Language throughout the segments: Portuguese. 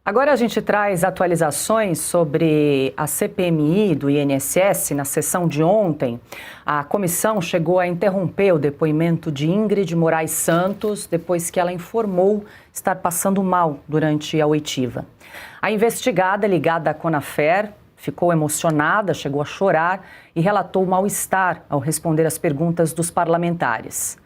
Agora a gente traz atualizações sobre a CPMI do INSS. Na sessão de ontem, a comissão chegou a interromper o depoimento de Ingrid Moraes Santos depois que ela informou estar passando mal durante a oitiva. A investigada, ligada à Conafer, ficou emocionada, chegou a chorar e relatou mal-estar ao responder às perguntas dos parlamentares.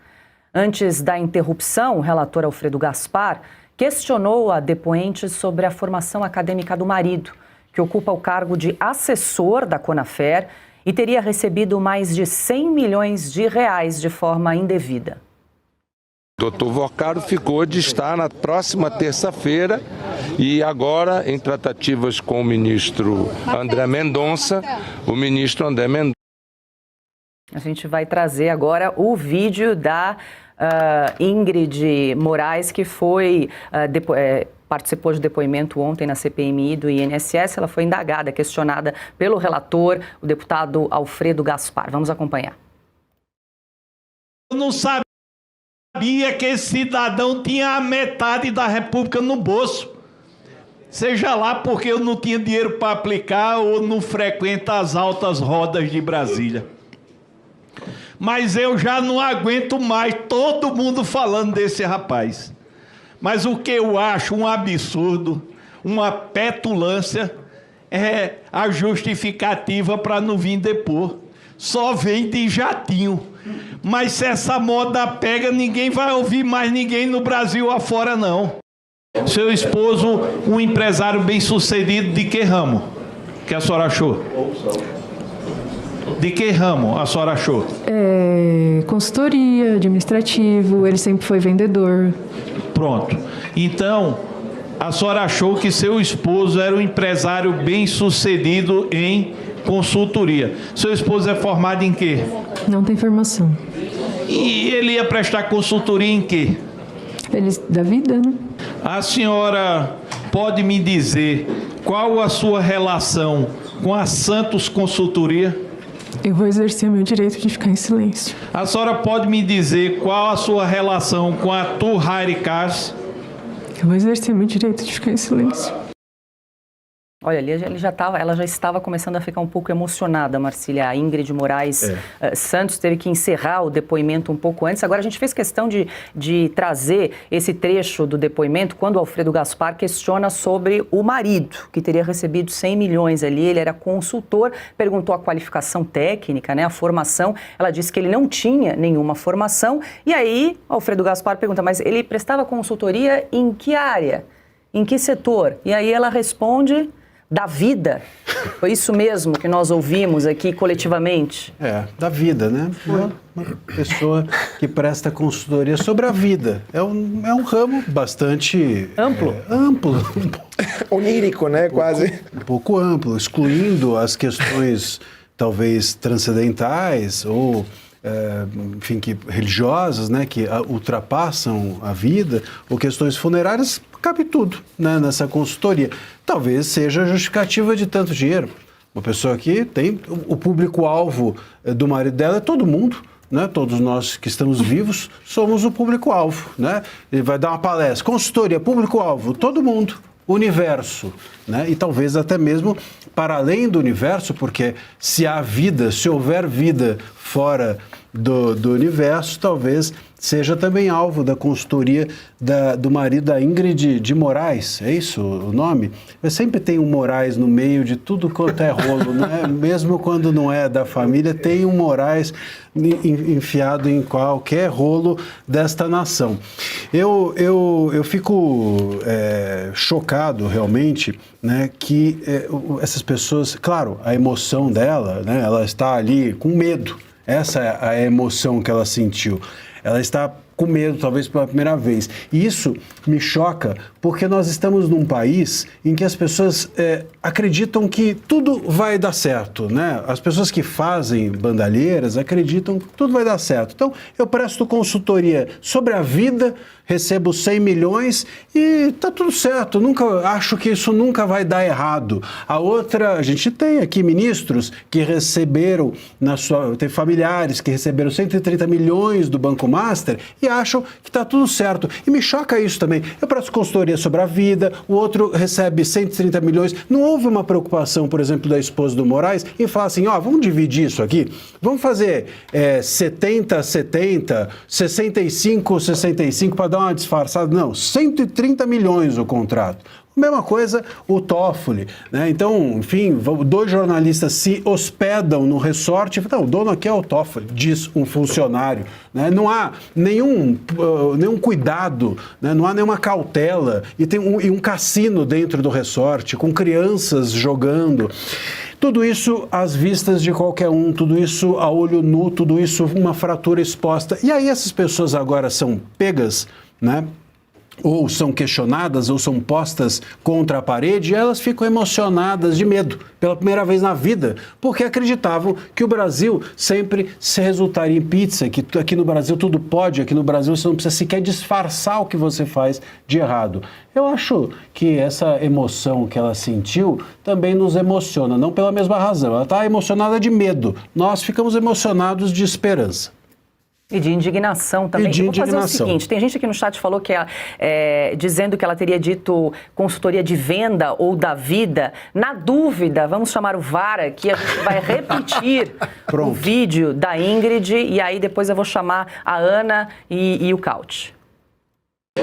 Antes da interrupção, o relator Alfredo Gaspar questionou a depoente sobre a formação acadêmica do marido, que ocupa o cargo de assessor da Conafer e teria recebido mais de 100 milhões de reais de forma indevida. O doutor Vocaro ficou de estar na próxima terça-feira e agora, em tratativas com o ministro André Mendonça, A gente vai trazer agora o vídeo da Ingrid Moraes, que participou de depoimento ontem na CPMI do INSS. Ela foi indagada, questionada pelo relator, o deputado Alfredo Gaspar. Vamos acompanhar. Eu não sabia que esse cidadão tinha a metade da República no bolso. Seja lá porque eu não tinha dinheiro para aplicar ou não frequenta as altas rodas de Brasília. Mas eu já não aguento mais todo mundo falando desse rapaz. Mas o que eu acho um absurdo, uma petulância, é a justificativa para não vir depor. Só vem de jatinho. Mas se essa moda pega, ninguém vai ouvir mais ninguém no Brasil afora, não. Seu esposo, um empresário bem-sucedido, de que ramo? Que a senhora achou? De que ramo a senhora achou? Consultoria, administrativo, ele sempre foi vendedor. Pronto. Então, a senhora achou que seu esposo era um empresário bem-sucedido em consultoria. Seu esposo é formado em quê? Não tem formação. E ele ia prestar consultoria em quê? Da vida, né? A senhora pode me dizer qual a sua relação com a Santos Consultoria? Eu vou exercer meu direito de ficar em silêncio. A senhora pode me dizer qual a sua relação com a Tour Hire Cars? Eu vou exercer meu direito de ficar em silêncio. Olha, ela já estava começando a ficar um pouco emocionada, Marcília. A Ingrid Moraes Santos teve que encerrar o depoimento um pouco antes. Agora, a gente fez questão de trazer esse trecho do depoimento quando o Alfredo Gaspar questiona sobre o marido, que teria recebido 100 milhões ali. Ele era consultor, perguntou a qualificação técnica, né, a formação. Ela disse que ele não tinha nenhuma formação. E aí, o Alfredo Gaspar pergunta, mas ele prestava consultoria em que área? Em que setor? E aí ela responde... da vida. Foi isso mesmo que nós ouvimos aqui coletivamente? Da vida, né? Uma pessoa que presta consultoria sobre a vida. É um ramo bastante... amplo. Amplo. Onírico, né? Quase. Um pouco amplo, excluindo as questões talvez transcendentais ou... enfim, religiosas, né, que ultrapassam a vida, ou questões funerárias, cabe tudo, né, nessa consultoria. Talvez seja a justificativa de tanto dinheiro. Uma pessoa que tem o público-alvo do marido dela é todo mundo, né? Todos nós que estamos vivos somos o público-alvo, né? Ele vai dar uma palestra, consultoria, público-alvo, todo mundo. Universo, né? E talvez até mesmo para além do universo, porque se há vida, se houver vida fora do universo, talvez seja também alvo da consultoria do marido da Ingrid de Moraes, é isso o nome? Mas sempre tem um Moraes no meio de tudo quanto é rolo, né? Mesmo quando não é da família, tem um Moraes enfiado em qualquer rolo desta nação. Eu fico chocado realmente, né, que essas pessoas, claro, a emoção dela, né, ela está ali com medo. Essa é a emoção que ela sentiu. Ela está com medo, talvez pela primeira vez. E isso me choca porque nós estamos num país em que as pessoas acreditam que tudo vai dar certo, né? As pessoas que fazem bandalheiras acreditam que tudo vai dar certo. Então, eu presto consultoria sobre a vida, recebo 100 milhões e tá tudo certo. Acho que isso nunca vai dar errado. A gente tem aqui ministros que receberam, tem familiares que receberam 130 milhões do Banco Master e acham que está tudo certo. E me choca isso também. Eu presto consultoria sobre a vida, o outro recebe 130 milhões. Não houve uma preocupação, por exemplo, da esposa do Moraes em falar assim, vamos dividir isso aqui, vamos fazer 70, 65, 65 para dar uma disfarçada. Não, 130 milhões o contrato. Mesma coisa o Toffoli, né? Então, enfim, 2 jornalistas se hospedam no resort. Não, o dono aqui é o Toffoli, diz um funcionário, né? Não há nenhum cuidado, né? Não há nenhuma cautela. E tem um cassino dentro do resort, com crianças jogando. Tudo isso às vistas de qualquer um, tudo isso a olho nu, tudo isso uma fratura exposta. E aí essas pessoas agora são pegas, né? Ou são questionadas, ou são postas contra a parede, e elas ficam emocionadas de medo, pela primeira vez na vida, porque acreditavam que o Brasil sempre se resultaria em pizza, que aqui no Brasil tudo pode, aqui no Brasil você não precisa sequer disfarçar o que você faz de errado. Eu acho que essa emoção que ela sentiu também nos emociona, não pela mesma razão, ela está emocionada de medo, nós ficamos emocionados de esperança. E de indignação também. E vou fazer o seguinte, tem gente aqui no chat que falou que dizendo que ela teria dito consultoria de venda ou da vida. Na dúvida, vamos chamar o VAR aqui, a gente vai repetir o vídeo da Ingrid e aí depois eu vou chamar a Ana e o Caute.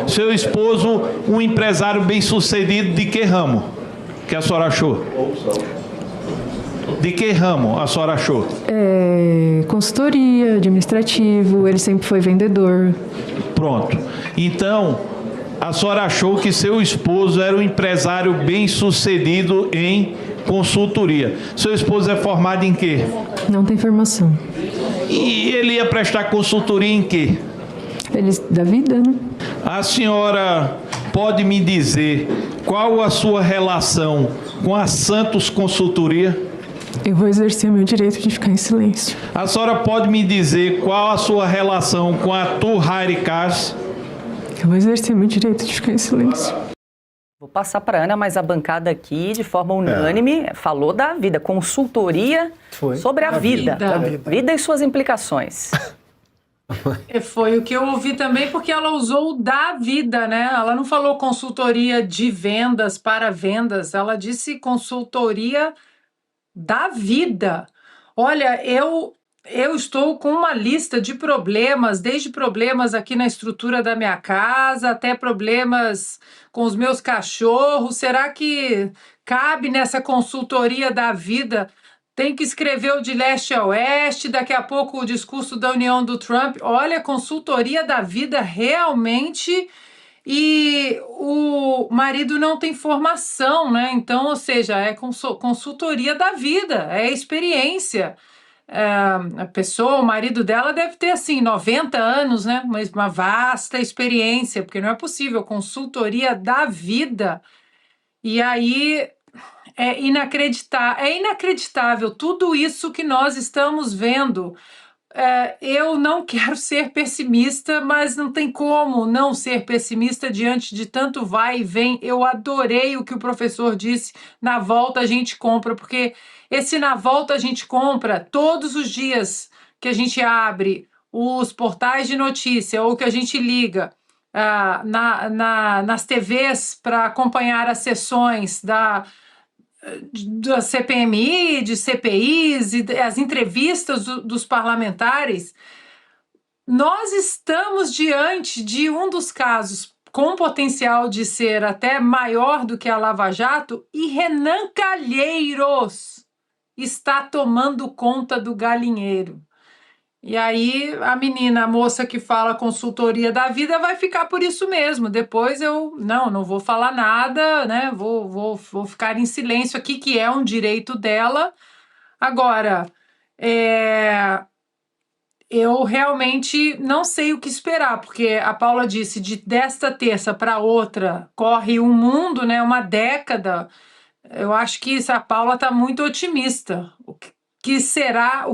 Seu esposo, um empresário bem-sucedido de que ramo? Que a senhora achou? De que ramo a senhora achou? Consultoria, administrativo, ele sempre foi vendedor. Pronto. Então, a senhora achou que seu esposo era um empresário bem-sucedido em consultoria. Seu esposo é formado em quê? Não tem formação. E ele ia prestar consultoria em quê? Da vida, né? A senhora pode me dizer qual a sua relação com a Santos Consultoria? Eu vou exercer meu direito de ficar em silêncio. A senhora pode me dizer qual a sua relação com a Tour Hire Cars? Eu vou exercer meu direito de ficar em silêncio. Vou passar para a Ana, mas a bancada aqui, de forma unânime, falou da vida. Consultoria sobre a vida. Vida e suas implicações. Foi o que eu ouvi também, porque ela usou o da vida, né? Ela não falou consultoria de vendas para vendas, ela disse consultoria da vida. Olha, eu estou com uma lista de problemas, desde problemas aqui na estrutura da minha casa, até problemas com os meus cachorros. Será que cabe nessa consultoria da vida? Tem que escrever o de leste a oeste, daqui a pouco o discurso da União do Trump. Olha, consultoria da vida realmente... E o marido não tem formação, né? Então, ou seja, é consultoria da vida, é experiência. A pessoa, o marido dela deve ter, assim, 90 anos, né? Mas uma vasta experiência, porque não é possível, consultoria da vida. E aí é inacreditável tudo isso que nós estamos vendo. Eu não quero ser pessimista, mas não tem como não ser pessimista diante de tanto vai e vem. Eu adorei o que o professor disse, na volta a gente compra, porque esse na volta a gente compra todos os dias que a gente abre os portais de notícia ou que a gente liga nas TVs para acompanhar as sessões da CPMI, de CPIs e as entrevistas dos parlamentares, nós estamos diante de um dos casos com potencial de ser até maior do que a Lava Jato e Renan Calheiros está tomando conta do galinheiro. E aí a moça que fala consultoria da vida vai ficar por isso mesmo. Depois eu não vou falar nada, né? Vou ficar em silêncio aqui, que é um direito dela. Agora, eu realmente não sei o que esperar, porque a Paula disse desta terça para outra corre um mundo, né? Uma década. Eu acho que a Paula está muito otimista. O que será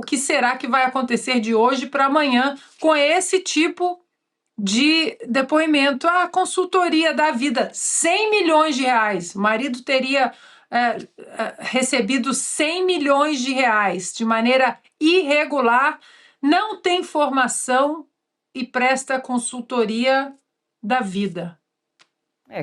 que vai acontecer de hoje para amanhã com esse tipo de depoimento? A consultoria da vida, 100 milhões de reais. O marido teria recebido 100 milhões de reais de maneira irregular, não tem formação e presta consultoria da vida.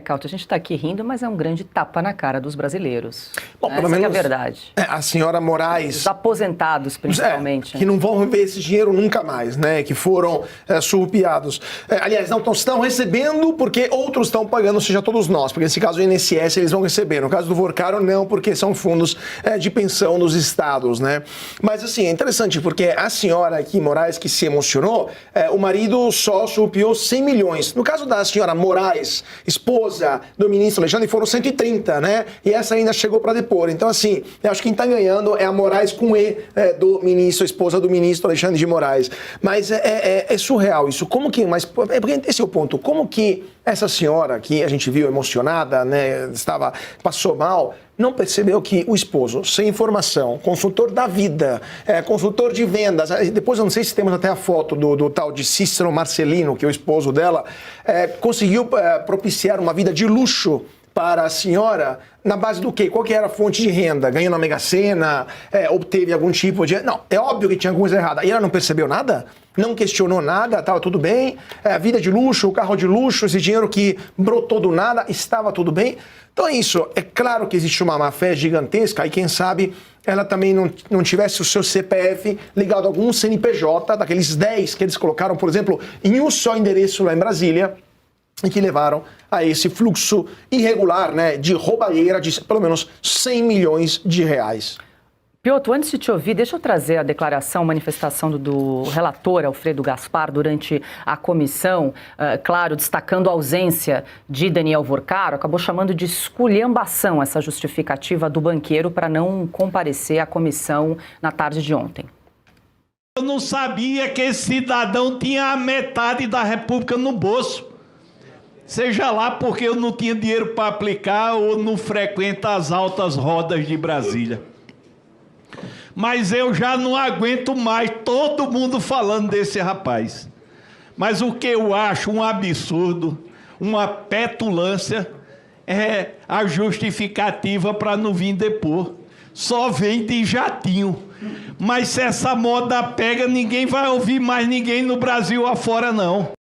Cáutia, a gente está aqui rindo, mas é um grande tapa na cara dos brasileiros. Bom, pelo menos é a verdade. A senhora Moraes... Os aposentados, principalmente. Que não vão ver esse dinheiro nunca mais, né? Que foram surrupiados. Aliás, não estão recebendo porque outros estão pagando, ou seja, todos nós. Porque nesse caso o INSS eles vão receber. No caso do Vorcaro, não, porque são fundos de pensão dos estados, né? Mas assim, é interessante porque a senhora aqui, Moraes, que se emocionou, o marido só surrupiou 100 milhões. No caso da senhora Moraes, esposa do ministro Alexandre, foram 130, né? E essa ainda chegou para depor. Então, assim, eu acho que quem está ganhando é a Moraes com E do ministro, a esposa do ministro Alexandre de Moraes. Mas é surreal isso. Como que... Mas, porque esse é o ponto. Como que essa senhora que a gente viu emocionada, né? Passou mal, não percebeu que o esposo, sem informação, consultor da vida, consultor de vendas, depois eu não sei se temos até a foto do tal de Cícero Marcelino, que é o esposo dela, conseguiu propiciar uma vida de luxo para a senhora, na base do quê? Qual que era a fonte de renda? Ganhou na Mega Sena? Obteve algum tipo de... Não, é óbvio que tinha alguma coisa errada. E ela não percebeu nada? Não questionou nada? Estava tudo bem? Vida de luxo, o carro de luxo, esse dinheiro que brotou do nada, estava tudo bem? Então é isso. É claro que existe uma má-fé gigantesca e quem sabe ela também não tivesse o seu CPF ligado a algum CNPJ, daqueles 10 que eles colocaram, por exemplo, em um só endereço lá em Brasília, e que levaram a esse fluxo irregular, né, de roubalheira de pelo menos 100 milhões de reais. Piotr, antes de te ouvir, deixa eu trazer a declaração, manifestação do relator Alfredo Gaspar durante a comissão, claro, destacando a ausência de Daniel Vorcaro, acabou chamando de esculhambação essa justificativa do banqueiro para não comparecer à comissão na tarde de ontem. Eu não sabia que esse cidadão tinha a metade da República no bolso. Seja lá porque eu não tinha dinheiro para aplicar ou não frequento as altas rodas de Brasília. Mas eu já não aguento mais todo mundo falando desse rapaz. Mas o que eu acho um absurdo, uma petulância, é a justificativa para não vir depor. Só vem de jatinho. Mas se essa moda pega, ninguém vai ouvir mais ninguém no Brasil afora, não.